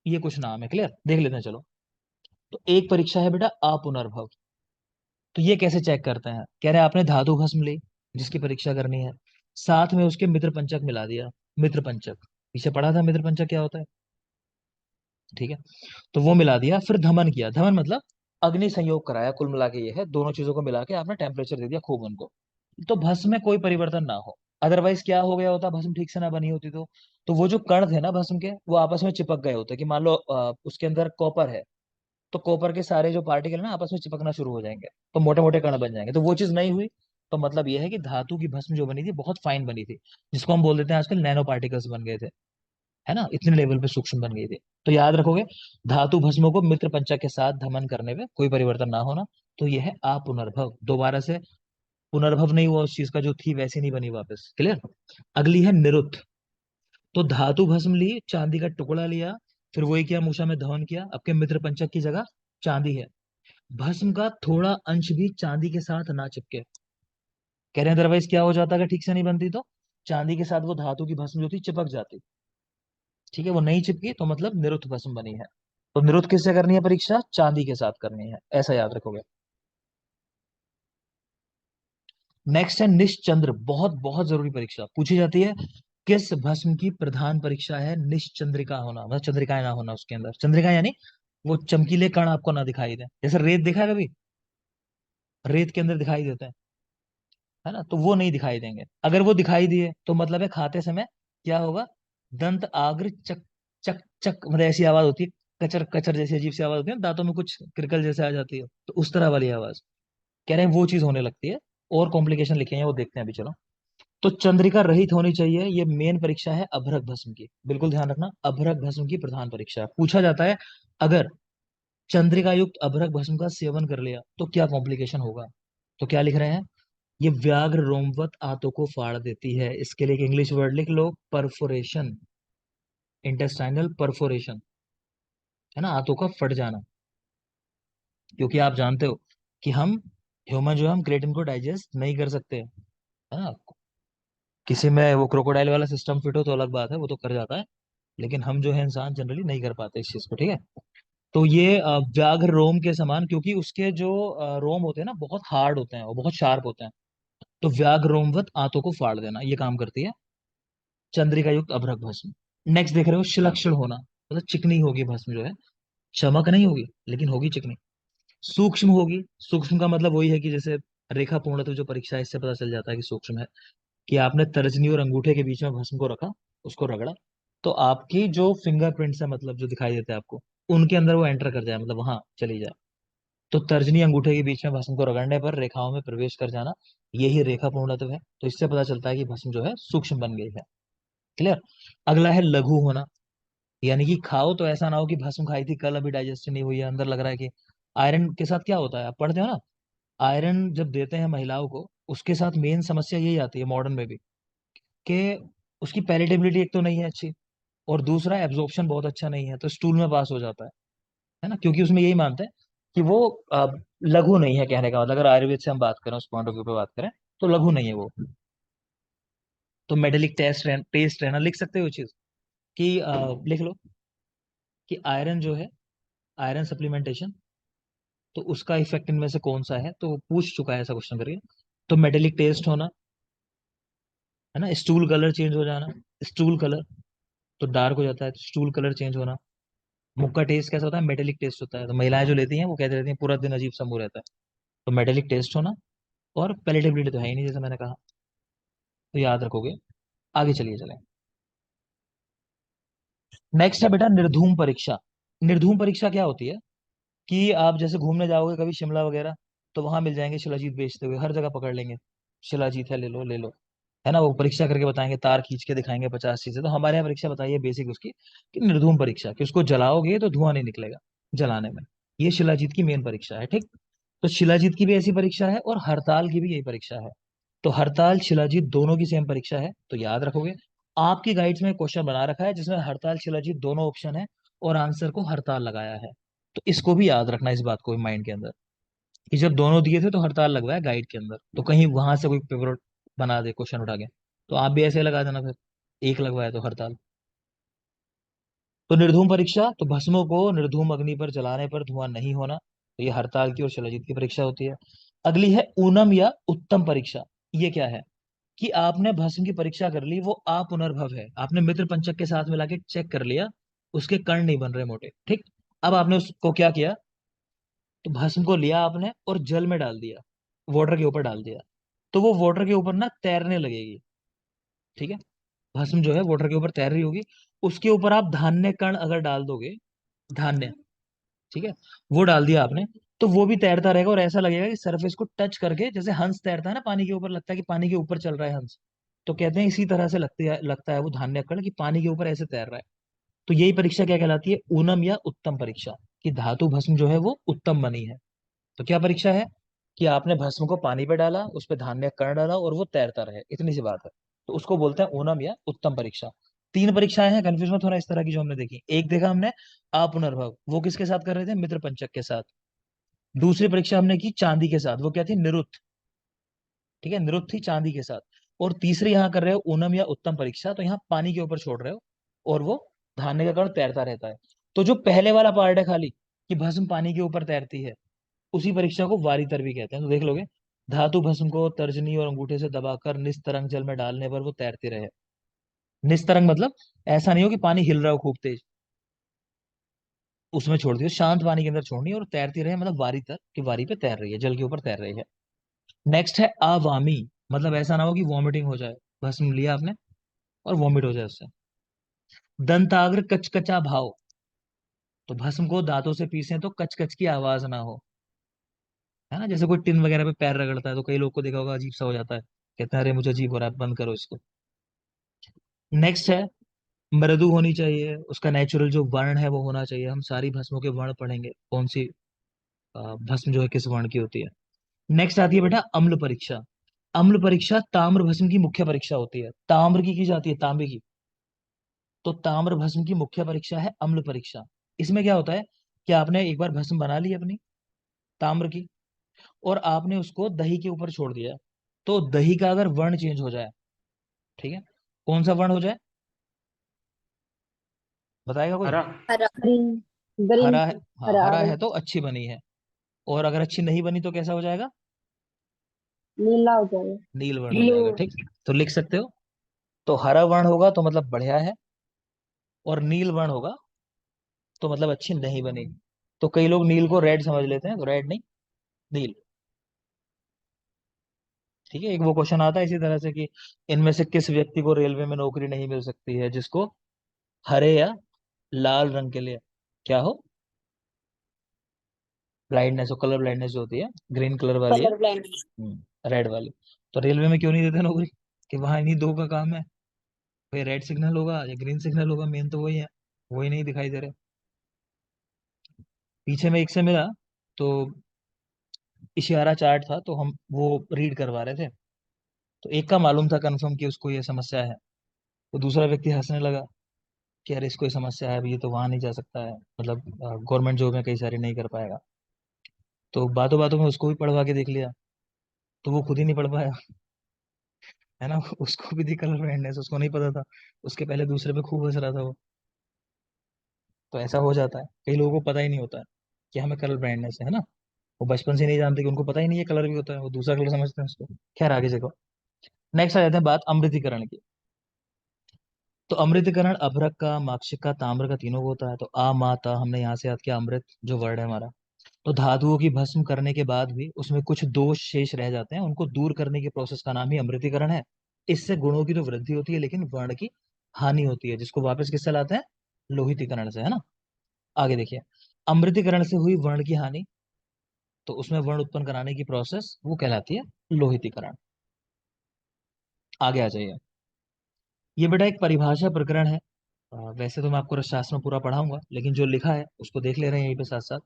ये कुछ नाम है, क्लियर, देख लेते हैं चलो। तो एक परीक्षा है बेटा अपुनर्भव। तो ये कैसे चेक करते हैं, कह रहे हैं आपने धातु भस्म ली जिसकी परीक्षा करनी है, साथ में उसके मित्र पंचक मिला दिया। मित्र पंचक पीछे पढ़ा था, मित्र पंचक क्या होता है, ठीक है। तो वो मिला दिया, फिर धमन किया। धमन मतलब अग्नि संयोग कराया, कुल मिला के ये है, दोनों चीजों को मिला के आपने टेम्परेचर दे दिया खूब उनको। तो भस्म में कोई परिवर्तन ना हो, अदरवाइज क्या हो गया होता, भस्म ठीक से ना बनी होती तो वो जो कण थे ना भस्म के, वो आपस में चिपक गए होते। कि मान लो उसके अंदर कॉपर है, तो कॉपर के सारे जो पार्टिकल ना आपस में चिपकना शुरू हो जाएंगे, तो मोटे मोटे कण बन जाएंगे। तो वो चीज नहीं हुई, तो मतलब ये है कि धातु की भस्म जो बनी थी बहुत फाइन बनी थी, जिसको हम बोल देते हैं आजकल नैनो पार्टिकल्स बन गए थे, है ना, इतने लेवल पे सूक्ष्म बन गई थी। तो याद रखोगे, धातु भस्मों को मित्र पंचक के साथ धमन करने में कोई परिवर्तन ना होना, तो यह है अपुनर्भव। दोबारा से पुनर्भव नहीं हुआ उस चीज का, जो थी वैसी नहीं बनी वापस, क्लियर। अगली है निरुद्ध। तो धातु भस्म ली, चांदी का टुकड़ा लिया, फिर वही किया, मूषा में दहन किया, आपके मित्र पंचक की जगह चांदी है, भस्म का थोड़ा अंश भी चांदी के साथ ना चिपके। कह रहे हैं अदरवाइज क्या हो जाता, अगर ठीक से नहीं बनती तो चांदी के साथ वो धातु की भस्म जो थी चिपक जाती, ठीक है। वो नहीं चिपकी तो मतलब निरुद्ध भस्म बनी है। तो निरुद्ध किससे करनी है परीक्षा, चांदी के साथ करनी है, ऐसा याद रखोगे। नेक्स्ट है निश्चंद्र, बहुत बहुत जरूरी परीक्षा पूछी जाती है। किस भस्म की प्रधान परीक्षा है, निश्चंद्रिका होना, मतलब चंद्रिकाएं ना होना उसके अंदर। चंद्रिका यानी वो चमकीले कण आपको ना दिखाई दे, जैसे रेत देखा है कभी, रेत के अंदर दिखाई देते हैं, है ना, तो वो नहीं दिखाई देंगे। अगर वो दिखाई दिए तो मतलब है खाते समय क्या होगा, दंत आग्र चक चक चक, मतलब ऐसी आवाज होती है, कचर कचर जैसी अजीब सी आवाज होती है ना, दांतों में कुछ क्रिकल जैसे आ जाती है, तो उस तरह वाली आवाज, कह रहे हैं वो चीज होने लगती है। और कॉम्प्लिकेशन लिखे हैं वो देखते हैं अभी, चलो। तो चंद्रिका रहित होनी चाहिए, ये मेन परीक्षा है अभ्रक भस्म की, बिल्कुल ध्यान रखना, अभ्रक भस्म की प्रधान परीक्षा है। पूछा जाता है अगर चंद्रिका युक्त अभ्रक भस्म का सेवन कर लिया तो क्या कॉम्प्लिकेशन होगा। तो क्या लिख रहे हैं, ये व्याघ्र रोमवत आंतों को फाड़ देती है। इसके लिए एक इंग्लिश वर्ड लिख लो, परफोरेशन, इंटेस्टाइनल परफोरेशन, है ना, आंतों का फट जाना। क्योंकि आप जानते हो कि हम ह्यूमन जो है, हम क्रिएटिन को डाइजेस्ट नहीं कर सकते, है ना। किसी में वो क्रोकोडाइल वाला सिस्टम फिट हो तो अलग बात है, वो तो कर जाता है, लेकिन हम जो है इंसान जनरली नहीं कर पाते इस चीज को, ठीक है। तो ये व्याघ्र रोम के समान, क्योंकि उसके जो रोम होते हैं ना बहुत हार्ड होते हैं और बहुत शार्प होते हैं, तो व्याघ्र रोमवत आंतों को फाड़ देना ये काम करती है चंद्रिका युक्त अभ्रक भस्म। नेक्स्ट देख रहे हो, शिलक्षण होना, मतलब चिकनी होगी भस्म जो है, चमक नहीं होगी लेकिन होगी चिकनी। सूक्ष्म होगी, सूक्ष्म का मतलब वही है कि जैसे रेखा पूर्णत्व जो परीक्षा है इससे पता चल जाता है कि सूक्ष्म है, कि आपने तर्जनी और अंगूठे के बीच में भस्म को रखा, उसको रगड़ा, तो आपकी जो फिंगरप्रिंट्स है, मतलब जो दिखाई देते हैं आपको, उनके अंदर वो एंटर कर जाए, मतलब वहां चली जाए। तो तर्जनी अंगूठे के बीच में भस्म को रगड़ने पर रेखाओं में प्रवेश कर जाना, यही रेखा पूर्णत्व है। तो इससे पता चलता है कि भस्म जो है सूक्ष्म बन गई है, क्लियर। अगला है लघु होना, यानी कि खाओ तो ऐसा ना हो कि भस्म खाई थी कल, अभी डाइजेस्ट नहीं हुई है, अंदर लग रहा है कि आयरन के साथ क्या होता है, आप पढ़ते हो ना, आयरन जब देते हैं महिलाओं को, उसके साथ मेन समस्या यही आती है मॉडर्न में भी, कि उसकी पैलेटेबिलिटी एक तो नहीं है अच्छी, और दूसरा एब्जॉर्प्शन बहुत अच्छा नहीं है, तो स्टूल में पास हो जाता है ना, क्योंकि उसमें यही मानते हैं कि वो लघु नहीं है, कहने का मतलब अगर आयुर्वेद से हम बात करें, उस पॉइंट ऑफ व्यू पे बात करें, तो लघु नहीं है वो। तो मेटेलिक टेस्ट रहना, लिख सकते हो चीज कि लिख लो कि आयरन जो है, आयरन सप्लीमेंटेशन, तो उसका इफेक्ट इनमें से कौन सा है, तो वो पूछ चुका है ऐसा क्वेश्चन करिए। तो मेटेलिक टेस्ट होना, है ना, स्टूल कलर चेंज हो जाना, स्टूल कलर तो डार्क हो जाता है, तो स्टूल कलर चेंज होना। मुख का टेस्ट कैसा होता है, मेटेलिक टेस्ट होता है, तो महिलाएं जो लेती हैं वो कहती रहती हैं पूरा दिन अजीब सा मुंह रहता है, तो मेटेलिक टेस्ट होना। और पैलेटेबिलिटी तो है ही नहीं, जैसे मैंने कहा, तो याद रखोगे। आगे चलिए चलें। नेक्स्ट है बेटा निर्धूम परीक्षा। निर्धूम परीक्षा क्या होती है, कि आप जैसे घूमने जाओगे कभी शिमला वगैरह, तो वहां मिल जाएंगे शिलाजीत बेचते हुए, हर जगह पकड़ लेंगे, शिलाजीत है ले लो ले लो, है ना, वो परीक्षा करके बताएंगे, तार खींच के दिखाएंगे 50 चीजें। तो हमारे यहाँ परीक्षा बताइए बेसिक उसकी कि निर्धूम परीक्षा, कि उसको जलाओगे तो धुआं नहीं निकलेगा जलाने में। ये शिलाजीत की मेन परीक्षा है, ठीक। तो शिलाजीत की भी ऐसी परीक्षा है और हड़ताल की भी यही परीक्षा है। तो हड़ताल शिलाजीत दोनों की सेम परीक्षा है, तो याद रखोगे। आपकी गाइड्स में क्वेश्चन बना रखा है जिसमें हड़ताल शिलाजीत दोनों ऑप्शन है और आंसर को हड़ताल लगाया है। तो इसको भी याद रखना, इस बात को माइंड के अंदर, कि जब दोनों दिए थे तो हड़ताल लगवाया गाइड के अंदर, तो कहीं वहां से कोई पेपर बना दे क्वेश्चन उठा के, तो आप भी ऐसे लगा देना फिर, एक लगवाया तो हड़ताल। तो निर्धूम परीक्षा, तो भस्मों को निर्धूम अग्नि पर जलाने पर धुआं नहीं होना, तो ये हड़ताल की और शिलाजीत की परीक्षा होती है। अगली है ऊनम या उत्तम परीक्षा। ये क्या है कि आपने भस्म की परीक्षा कर ली, वो अपुनर्भव है, आपने मित्र पंचक के साथ मिला के चेक कर लिया, उसके कण नहीं बन रहे मोटे, ठीक। अब आपने उसको क्या किया, तो भस्म को लिया आपने और जल में डाल दिया, वाटर के ऊपर डाल दिया, तो वो वाटर के ऊपर ना तैरने लगेगी, ठीक है। भस्म जो है वाटर के ऊपर तैर रही होगी, उसके ऊपर आप धान्य कण अगर डाल दोगे, धान्य, ठीक है, वो डाल दिया आपने, तो वो भी तैरता रहेगा और ऐसा लगेगा कि सरफेस को टच करके, जैसे हंस तैरता है ना पानी के ऊपर, लगता है कि पानी के ऊपर चल रहा है हंस, तो कहते हैं इसी तरह से लगता है वो धान्य कण कि पानी के ऊपर ऐसे तैर रहा है। तो यही परीक्षा क्या कहलाती है, ऊनम या उत्तम परीक्षा, कि धातु भस्म जो है वो उत्तम बनी है। तो क्या परीक्षा है कि आपने भस्म को पानी पे डाला, उस पे धान्य कण डाला और वो तैरता रहे, इतनी सी बात है। तो उसको बोलते हैं ओनम या उत्तम परीक्षा। तीन परीक्षाएं हैं, कंफ्यूज मत होना इस तरह की जो हमने देखी। एक देखा हमने अपुनर्भव, वो किसके साथ कर रहे थे, मित्र पंचक के साथ। दूसरी परीक्षा हमने की चांदी के साथ, वो क्या थी, निरुत्त, ठीक है, निरुत्त थी चांदी के साथ। और तीसरी यहाँ कर रहे हो ओनम या उत्तम परीक्षा, तो यहाँ पानी के ऊपर छोड़ रहे हो और वो धान्य का कण तैरता रहता है। तो जो पहले वाला पार्ट है खाली, कि भस्म पानी के ऊपर तैरती है, उसी परीक्षा को वारितर भी कहते हैं। तो देख लोगे, धातु भस्म को तर्जनी और अंगूठे से दबाकर निस्तरंग जल में डालने पर वो तैरती रहे। निस्तरंग मतलब ऐसा नहीं हो कि पानी हिल रहा हो खूब तेज, उसमें छोड़ दियो, शांत पानी के अंदर छोड़नी है और तैरती रहे, मतलब वारितर, कि वारी पे तैर रही है, जल के ऊपर तैर रही है। नेक्स्ट है अवामी, मतलब ऐसा ना हो कि वॉमिटिंग हो जाए, भस्म लिया आपने और वॉमिट हो जाए उससे। दंताग्र कचकचा भाव, तो भस्म को दांतों से पीसें तो कच कच की आवाज ना हो, है ना, जैसे कोई टिन वगैरह पे पैर रगड़ता है तो कई लोग को देखा होगा अजीब सा हो जाता है, कहते हैं अरे मुझे अजीब हो रहा है, बंद करो इसको। नेक्स्ट है मृदु होनी चाहिए, उसका नेचुरल जो वर्ण है वो होना चाहिए। हम सारी भस्मों के वर्ण पढ़ेंगे, कौन सी भस्म जो है किस वर्ण की होती है। नेक्स्ट आती है बेटा अम्ल परीक्षा। अम्ल परीक्षा ताम्र भस्म की मुख्य परीक्षा होती है, ताम्र की जाती है, तांबे की। तो ताम्र भस्म की मुख्य परीक्षा है अम्ल परीक्षा। इसमें क्या होता है कि आपने एक बार भस्म बना ली अपनी ताम्र की, और आपने उसको दही के ऊपर छोड़ दिया, तो दही का अगर वर्ण चेंज हो जाए, ठीक है, कौन सा वर्ण हो जाए, बताएगा कोई। हरा। हरा। ग्रीन। ग्रीन। हरा है, हाँ हरा हरा है ऑरेंज। तो अच्छी बनी है, और अगर अच्छी नहीं बनी तो कैसा हो जाएगा, नीला हो जाएगा। नील वर्ण हो ब्लू। जाएगा, ठीक। तो लिख सकते हो, तो हरा वर्ण होगा तो मतलब बढ़िया है, और नील वर्ण होगा तो मतलब अच्छी नहीं बनी। तो कई लोग नील को रेड समझ लेते हैं, तो रेड नहीं, नील, ठीक है। एक वो क्वेश्चन आता है इसी तरह से कि इनमें से किस व्यक्ति को रेलवे में नौकरी नहीं मिल सकती है, जिसको हरे या लाल रंग के लिए क्या हो, ब्लाइंडनेस हो, कलर ब्लाइंडनेस जो होती है, ग्रीन कलर वाली है, कलर ब्लाइंड। रेड वाली। तो रेलवे में क्यों नहीं देते नौकरी, कि वहां इन्हीं दो का काम है, भाई रेड सिग्नल होगा या ग्रीन सिग्नल होगा, मेन तो वही है, वही नहीं दिखाई दे रहे। पीछे में एक से मिला, तो इशारा चार्ट था, तो हम वो रीड करवा रहे थे, तो एक का मालूम था कंफर्म कि उसको ये समस्या है, तो दूसरा व्यक्ति हंसने लगा कि यार इसको ये समस्या है, अभी ये तो वहां नहीं जा सकता है, मतलब गवर्नमेंट जॉब में कई सारी नहीं कर पाएगा। तो बातों बातों में उसको भी पढ़वा के देख लिया, तो वो खुद ही नहीं पढ़ पाया, है ना, उसको भी थी कलर ब्लाइंडनेस, उसको नहीं पता था, उसके पहले दूसरे पे खूब हंस रहा था वो। तो ऐसा हो जाता है, कई लोगों को पता ही नहीं होता है कि हमें कलर ब्लाइंडनेस है ना, वो बचपन से नहीं जानते, कि उनको पता ही नहीं है कलर भी होता है, वो दूसरा कलर समझते हैं उसको। खैर आगे देखो, नेक्स्ट आ जाते हैं बात अमृतिकरण की। तो अमृतिकरण अभ्रक का, माक्षिक का, ताम्र का, तीनों को होता है। तो आ माता हमने यहाँ से याद किया, अमृत जो वर्ड है हमारा। तो धातुओं की भस्म करने के बाद भी उसमें कुछ दोष शेष रह जाते हैं, उनको दूर करने की प्रोसेस का नाम ही अमृतिकरण है। इससे गुणों की तो वृद्धि होती है लेकिन वर्ण की हानि होती है, जिसको वापस किससे लाते हैं, लोहितीकरण से, है ना। आगे देखिए, अमृतिकरण से हुई वर्ण की हानि, तो उसमें वर्ण उत्पन्न कराने की प्रोसेस वो कहलाती है लोहितीकरण। आगे आ जाइए। ये बेटा एक परिभाषा प्रकरण है। वैसे तो मैं आपको रसशास्त्र में पूरा पढ़ाऊंगा, लेकिन जो लिखा है उसको देख ले रहे हैं यहीं पे साथ साथ।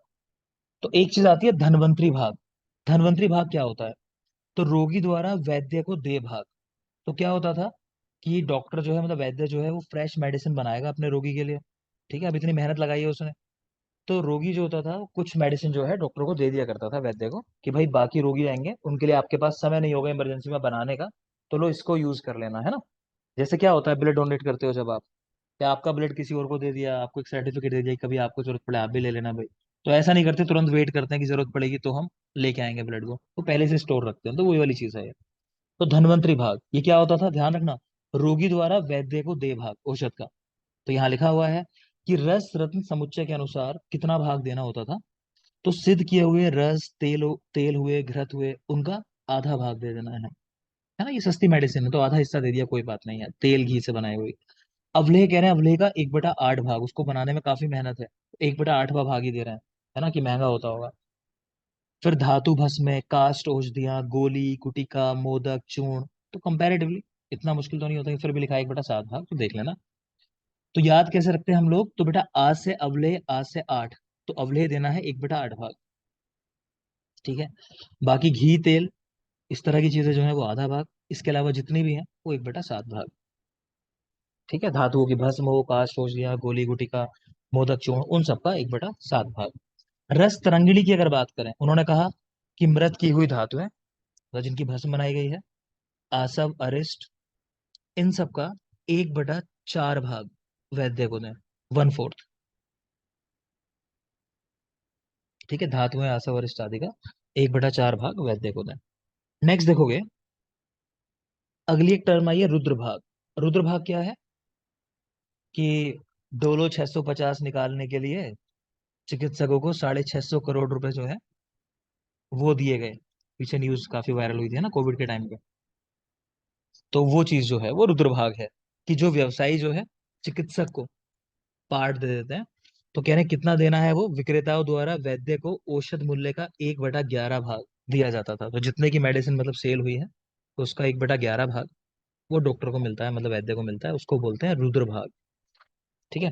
तो एक चीज आती है धन्वंतरी भाग। धन्वंतरी भाग क्या होता है? तो रोगी द्वारा वैद्य को दे भाग। तो क्या होता था कि डॉक्टर जो है, मतलब वैद्य जो है, वो फ्रेश मेडिसिन बनाएगा अपने रोगी के लिए। ठीक है, अब इतनी मेहनत लगाई है उसने, तो रोगी जो होता था वो कुछ मेडिसिन जो है डॉक्टर को दे दिया करता था, वैद्य को, कि भाई बाकी रोगी आएंगे उनके लिए आपके पास समय नहीं होगा इमरजेंसी में बनाने का, तो लो इसको यूज कर लेना, है ना। जैसे क्या होता है, ब्लड डोनेट करते हो जब आप, या आपका ब्लड किसी और को दे दिया, आपको एक सर्टिफिकेट दे दिया, कभी आपको जरूरत पड़े आप भी ले लेना भाई। तो ऐसा नहीं करते, तुरंत वेट करते हैं कि जरूरत पड़ेगी तो हम लेके आएंगे ब्लड को, तो पहले से स्टोर रखते हैं, तो वही वाली चीज है ये। तो धन्वंतरी भाग ये क्या होता था, ध्यान रखना, रोगी द्वारा वैद्य को दे भाग औषध का। तो यहाँ लिखा हुआ है कि रस रत्न समुच्चय के अनुसार कितना भाग देना होता था। तो सिद्ध किए हुए रस, तेल हुए, घृत हुए, उनका आधा भाग दे देना है ना। ये सस्ती मेडिसिन है तो आधा हिस्सा दे दिया, कोई बात नहीं है, तेल घी से बनाई हुई। अवलेह कह रहे हैं, अवलेह का 1/8 भाग, उसको बनाने में काफी मेहनत है, 1/8वां भाग ही दे रहे हैं, है ना, कि महंगा होता होगा। फिर धातु भस्म, काष्ठ औषधियां, गोली, गुटिका, मोदक, चूर्ण, तो कंपैरेटिवली इतना मुश्किल तो नहीं होता, फिर भी लिखा है 1/7 भाग, तो देख लेना। तो याद कैसे रखते हैं हम लोग, तो बेटा आज से अवलेह, आज से 8, तो अवलेह देना है 1/8 भाग। ठीक है, बाकी घी, तेल, इस तरह की चीजें जो है वो आधा भाग, इसके अलावा जितनी भी हैं वो 1/7 भाग। ठीक है, धातुओं की भस्म हो, काष्ठ औषधियां, गोली गुटिका, मोदक, चूर्ण, उन सबका 1/7 भाग। रस तरंगिणी की अगर बात करें, उन्होंने कहा कि मृत की हुई धातुएं, मतलब जिनकी भस्म बनाई गई है, आसव, अरिष्ट, इन सब का 1/4 भाग वैद्य को दें, 1/4। ठीक है, धातुएं, आसव, अरिष्ट आदि का 1/4 भाग वैद्य को दें। नेक्स्ट देखोगे, अगली एक टर्म आई है रुद्र भाग। रुद्र भाग क्या है कि डोलो 650 निकालने के लिए चिकित्सकों को 650 करोड़ रुपए जो है वो दिए गए। पीछे न्यूज काफी वायरल हुई थी, है ना, कोविड के टाइम पे। तो वो चीज जो है वो रुद्र भाग है, कि जो व्यवसायी जो है चिकित्सक को पार्ट दे देते हैं। तो कह रहे हैं कितना देना है, वो विक्रेताओं द्वारा वैद्य को औषध मूल्य का 1/11 भाग दिया जाता था। तो जितने की मेडिसिन मतलब सेल हुई है, तो उसका 1/11 भाग वो डॉक्टर को मिलता है, मतलब वैद्य को मिलता है, उसको बोलते हैं रुद्र भाग। ठीक है,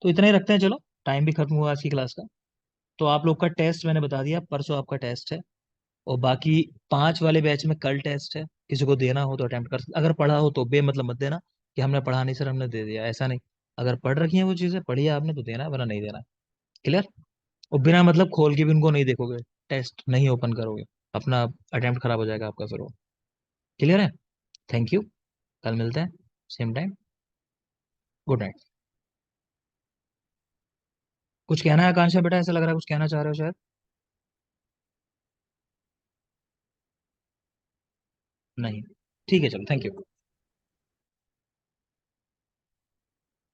तो इतना ही रखते हैं, चलो टाइम भी खत्म हुआ आज की क्लास का। तो आप लोग का टेस्ट मैंने बता दिया, परसों आपका टेस्ट है, और बाकी 5 वाले बैच में कल टेस्ट है। किसी को देना हो तो अटेम्प्ट कर सकते, अगर पढ़ा हो तो बेमतलब मत देना कि हमने पढ़ा नहीं सर हमने दे दिया, ऐसा नहीं। अगर पढ़ रखी है वो चीजें, पढ़ी है आपने तो देना है, वरना नहीं देना। क्लियर? और बिना मतलब खोल के भी उनको नहीं देखोगे, टेस्ट नहीं ओपन करोगे, अपना अटेम्प्ट खराब हो जाएगा आपका फिर वो। क्लियर है? थैंक यू, कल मिलते हैं सेम टाइम। Good night. कुछ कहना है आकांक्षा बेटा, ऐसा लग रहा है कुछ कहना चाह रहे हो शायद। नहीं? ठीक है, चलो, थैंक यू।